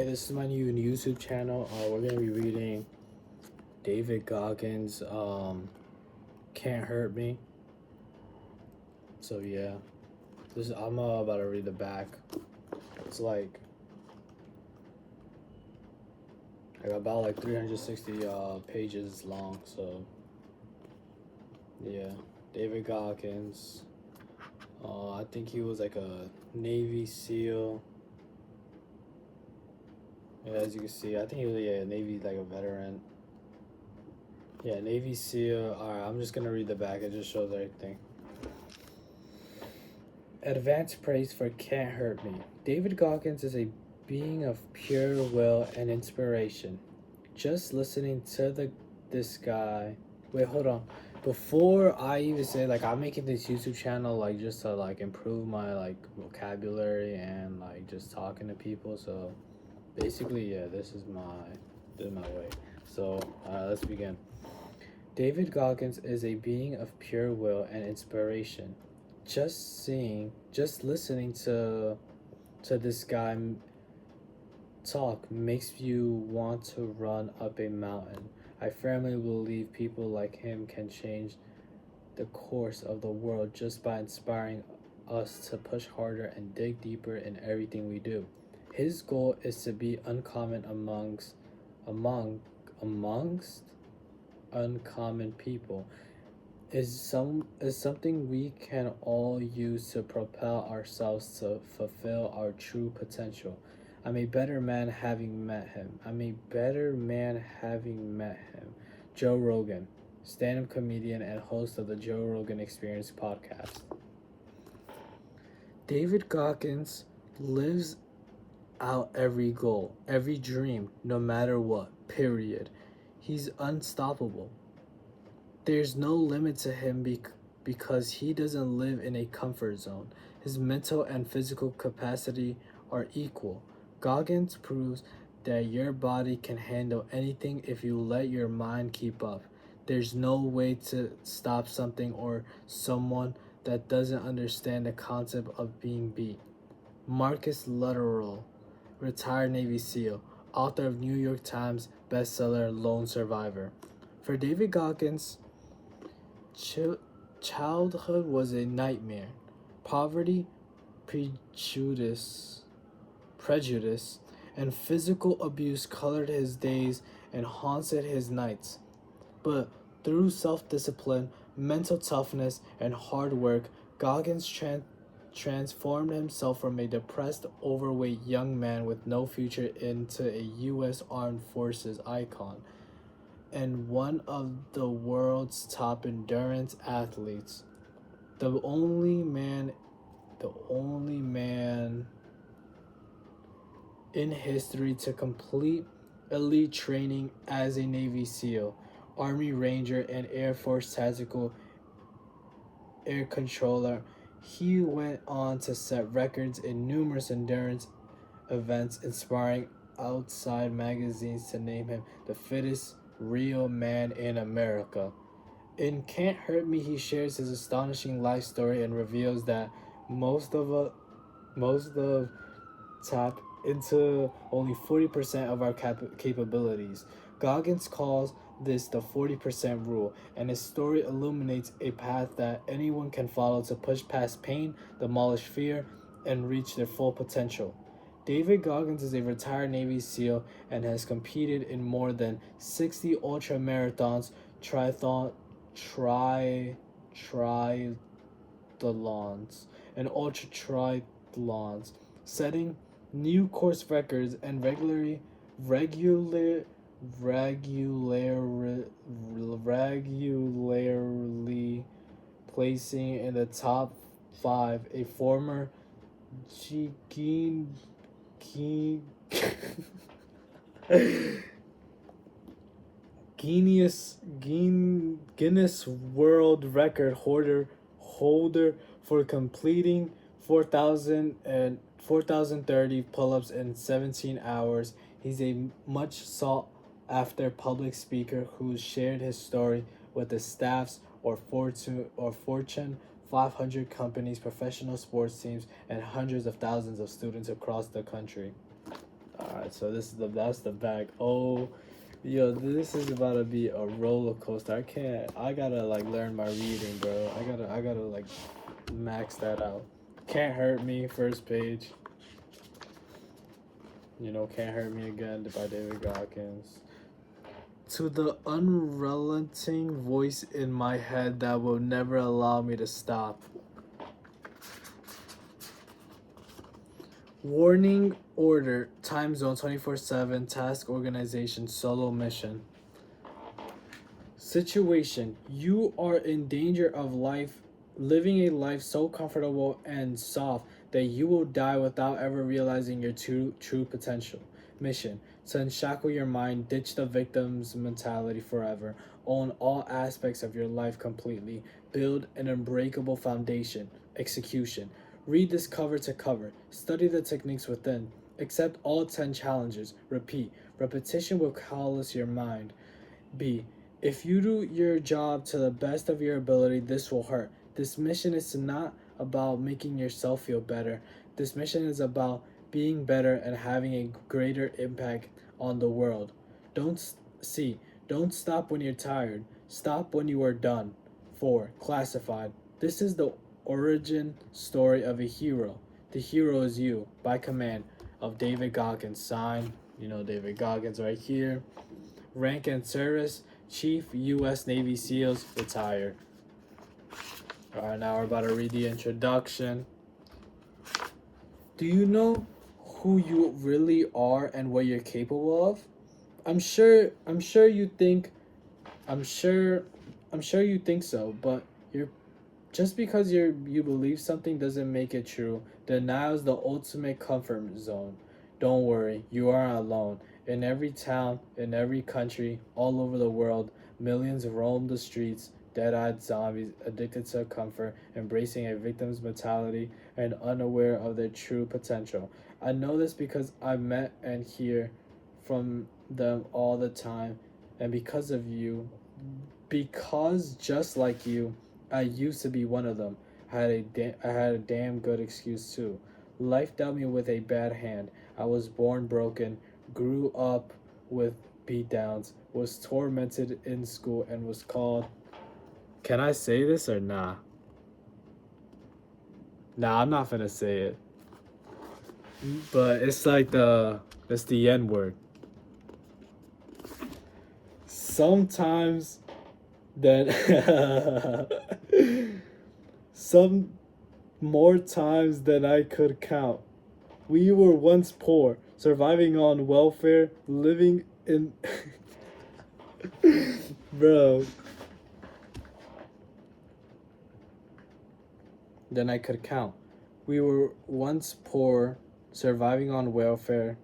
Hey, this is my new YouTube channel. We're gonna be reading David Goggins' "Can't Hurt Me." So yeah, I'm about to read the back. It's about 360 pages long. So yeah, David Goggins. I think he was like a Navy SEAL. Yeah, as you can see, I think he was a Navy a veteran. Yeah, Navy SEAL. Alright, I'm just gonna read the back. It just shows everything. Advanced praise for "Can't Hurt Me." David Goggins is a being of pure will and inspiration. Just listening to this guy. Wait, hold on. Before I even say I'm making this YouTube channel just to improve my vocabulary and just talking to people. So basically, yeah, this is my way. So let's begin. David Goggins is a being of pure will and inspiration. Just listening to this guy talk makes you want to run up a mountain. I firmly believe people like him can change the course of the world just by inspiring us to push harder and dig deeper in everything we do. His goal is to be uncommon amongst uncommon people is something we can all use to propel ourselves to fulfill our true potential. I'm a better man having met him. Joe Rogan, stand-up comedian and host of the Joe Rogan Experience podcast. David Goggins lives out every goal, every dream, no matter what, period. He's unstoppable. There's no limit to him because he doesn't live in a comfort zone. His mental and physical capacity are equal. Goggins proves that your body can handle anything if you let your mind keep up. There's no way to stop something or someone that doesn't understand the concept of being beat. Marcus Luttrell, retired Navy SEAL, author of New York Times bestseller Lone Survivor. For David Goggins, childhood was a nightmare. Poverty, prejudice, and physical abuse colored his days and haunted his nights. But through self-discipline, mental toughness, and hard work, Goggins transformed himself from a depressed, overweight young man with no future into a U.S. Armed Forces icon and one of the world's top endurance athletes. The only man in history to complete elite training as a Navy SEAL, Army Ranger, and Air Force Tactical Air Controller. He went on to set records in numerous endurance events, inspiring outside magazines to name him the fittest real man in America. In "Can't Hurt Me," he shares his astonishing life story and reveals that most of tap into only 40% of our capabilities. Goggins calls this the 40% rule, and his story illuminates a path that anyone can follow to push past pain, demolish fear, and reach their full potential. David Goggins is a retired Navy SEAL and has competed in more than 60 ultra marathons, triathlons, and ultra triathlons, setting new course records and regularly placing in the top 5. A former Guinness World Record holder for completing 4,030 pull-ups in 17 hours. He's a much sought after public speaker who shared his story with the staffs or Fortune 500 companies, professional sports teams, and hundreds of thousands of students across the country. Alright, so that's the bag. Oh, yo, this is about to be a roller coaster. I gotta like learn my reading, bro. I gotta like max that out. Can't Hurt Me, first page. Can't Hurt Me Again by David Goggins. To the unrelenting voice in my head that will never allow me to stop. Warning, order, time zone 24/7, task organization, solo mission. Situation, you are in danger of living a life so comfortable and soft that you will die without ever realizing your true potential. Mission, to unshackle your mind, ditch the victim's mentality forever, own all aspects of your life completely, build an unbreakable foundation. Execution, read this cover to cover, study the techniques within, accept all 10 challenges, repeat, repetition will callous your mind. B. If you do your job to the best of your ability, this will hurt. This mission is not about making yourself feel better. This mission is about being better and having a greater impact on the world. Don't see. Don't stop when you're tired. Stop when you are done. 4. Classified. This is the origin story of a hero. The hero is you, by command of David Goggins. Signed, David Goggins right here. Rank and service, Chief U.S. Navy SEALs, retired. Alright, now we're about to read the introduction. Do you know who you really are and what you're capable of? I'm sure you think so, but just because you believe something doesn't make it true. Denial is the ultimate comfort zone. Don't worry, you aren't alone. In every town, in every country, all over the world, millions roam the streets, dead-eyed zombies, addicted to comfort, embracing a victim's mentality, and unaware of their true potential. I know this because I met and hear from them all the time, and because of you, because just like you, I used to be one of them. I had a damn good excuse too. Life dealt me with a bad hand. I was born broken, grew up with beatdowns, was tormented in school, and was called. Can I say this or nah? Nah, I'm not gonna say it. But it's like it's the N word. Sometimes then some more times than I could count. We were once poor, surviving on welfare, living in. Bro. Than I could count. We were once poor, surviving on welfare.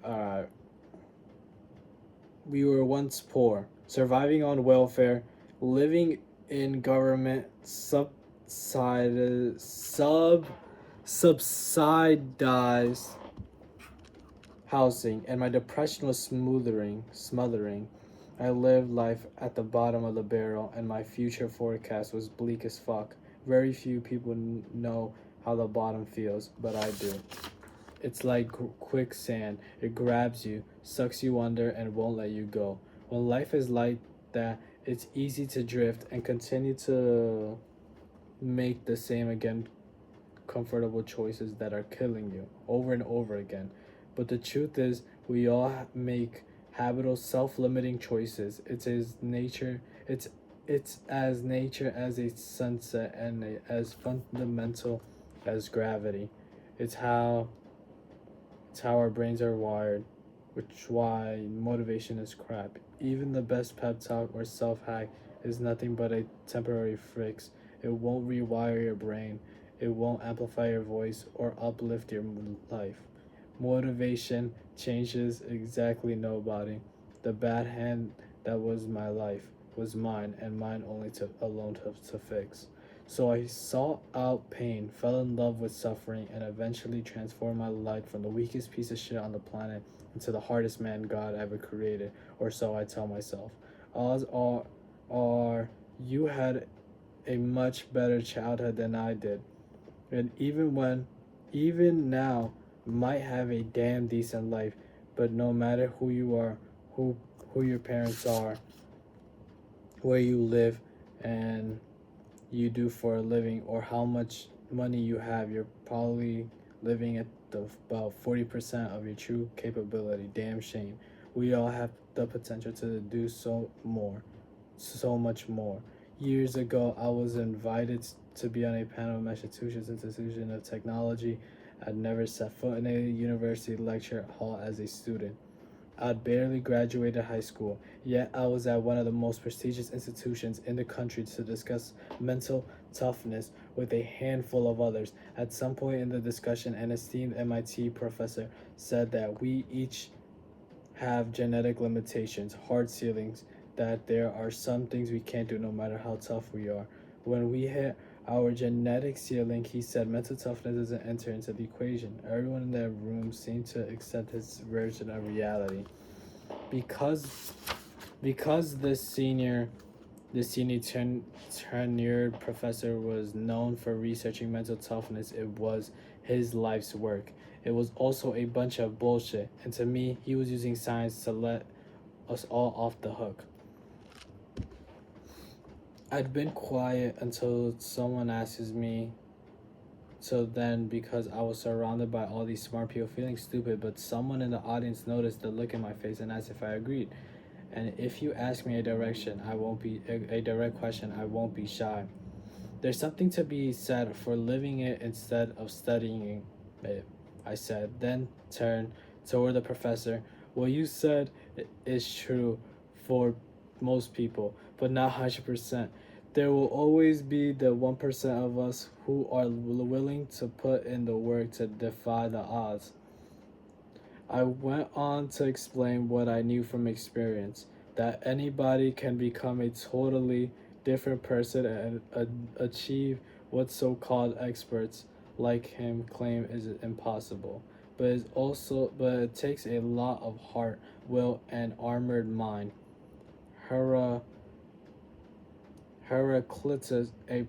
Alright. We were once poor, surviving on welfare, living in government subsidized housing, and my depression was smothering. I lived life at the bottom of the barrel, and my future forecast was bleak as fuck. Very few people know how the bottom feels, but I do. It's like quicksand. It grabs you, sucks you under, and won't let you go. When life is like that, it's easy to drift and continue to make the same again comfortable choices that are killing you over and over again. But the truth is, we all make habitual self-limiting choices. It's as nature as a sunset and as fundamental as gravity. It's how our brains are wired, which why motivation is crap. Even the best pep talk or self-hack is nothing but a temporary fix. It won't rewire your brain. It won't amplify your voice or uplift your life. Motivation changes exactly nobody. The bad hand that was my life was mine, and mine only to fix. So I sought out pain, fell in love with suffering, and eventually transformed my life from the weakest piece of shit on the planet into the hardest man God ever created, or so I tell myself. Odds are you had a much better childhood than I did. And even now, might have a damn decent life, but no matter who you are, who who your parents are, where you live, and you do for a living, or how much money you have, you're probably living at about 40% of your true capability. Damn shame. We all have the potential to do so much more. Years ago, I was invited to be on a panel of Massachusetts Institution of Technology. I'd never set foot in a university lecture hall as a student. I'd barely graduated high school, yet I was at one of the most prestigious institutions in the country to discuss mental toughness with a handful of others. At some point in the discussion, an esteemed MIT professor said that we each have genetic limitations, hard ceilings, that there are some things we can't do no matter how tough we are. When we hit our genetic ceiling, he said mental toughness doesn't enter into the equation. Everyone in that room seemed to accept his version of reality. Because the senior tenured professor was known for researching mental toughness, it was his life's work. It was also a bunch of bullshit, and to me, he was using science to let us all off the hook. I'd been quiet until someone asks me. So then, because I was surrounded by all these smart people feeling stupid, but someone in the audience noticed the look in my face and asked if I agreed. And if you ask me a direct question, I won't be shy. There's something to be said for living it instead of studying it, I said, then turned toward the professor. What you said is true for most people, but not 100%. There will always be the 1% of us who are willing to put in the work to defy the odds. I went on to explain what I knew from experience, that anybody can become a totally different person and achieve what so-called experts like him claim is impossible. But it takes a lot of heart, will, and armored mind. Hera Heraclitus, a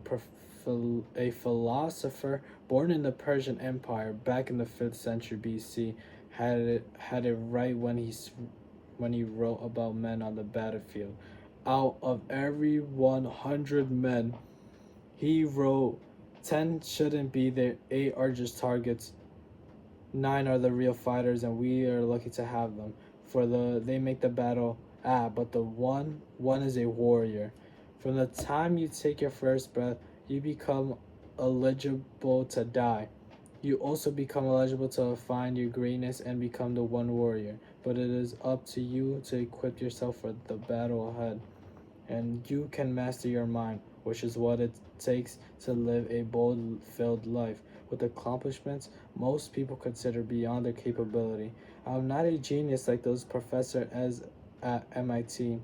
philosopher born in the Persian Empire back in the 5th century BC, had it right when he wrote about men on the battlefield. Out of every 100 men, he wrote 10 shouldn't be there, 8 are just targets, 9 are the real fighters, and we are lucky to have them. They make the battle, but the one is a warrior. From the time you take your first breath, you become eligible to die. You also become eligible to find your greatness and become the one warrior. But it is up to you to equip yourself for the battle ahead. And you can master your mind, which is what it takes to live a bold filled life with accomplishments most people consider beyond their capability. I'm not a genius like those professors at MIT,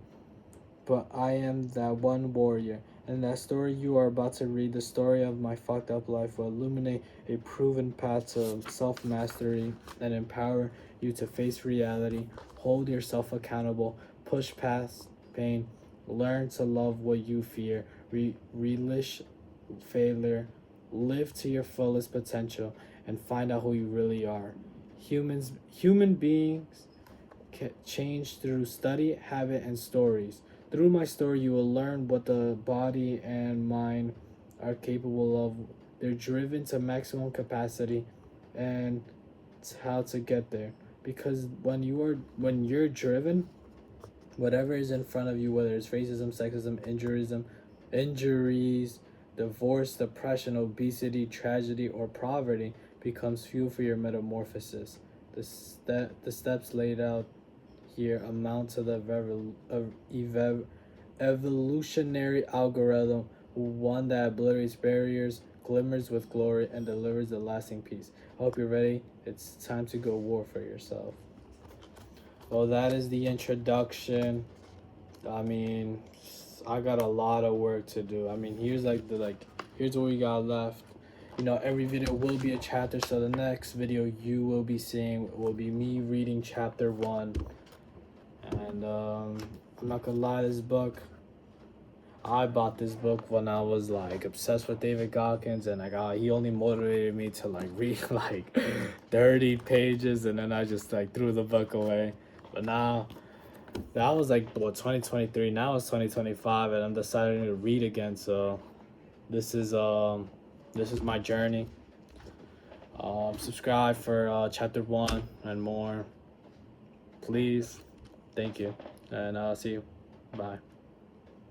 but I am that one warrior. And that story you are about to read, the story of my fucked up life, will illuminate a proven path to self mastery and empower you to face reality, hold yourself accountable, push past pain, learn to love what you fear, relish failure, live to your fullest potential, and find out who you really are. Human beings change through study, habit, and stories. Through my story, you will learn what the body and mind are capable of. They're driven to maximum capacity, and how to get there. Because when you're driven, whatever is in front of you, whether it's racism, sexism, injuries, divorce, depression, obesity, tragedy, or poverty, becomes fuel for your metamorphosis. The steps laid out here amount to the evolutionary algorithm, one that obliterates barriers, glimmers with glory, and delivers a lasting peace. I hope you're ready. It's time to go war for yourself. Well, that is the introduction. I mean, I got a lot of work to do. I mean, here's what we got left. Every video will be a chapter, so the next video you will be seeing will be me reading chapter 1. And I'm not gonna lie, this book, I bought this book when I was like obsessed with David Goggins, and he only motivated me to like read like 30 pages, and then I just like threw the book away. But now that was like what 2023. Now it's 2025, and I'm deciding to read again. So this is my journey. Subscribe for chapter 1 and more, please. Thank you, and I'll see you. Bye.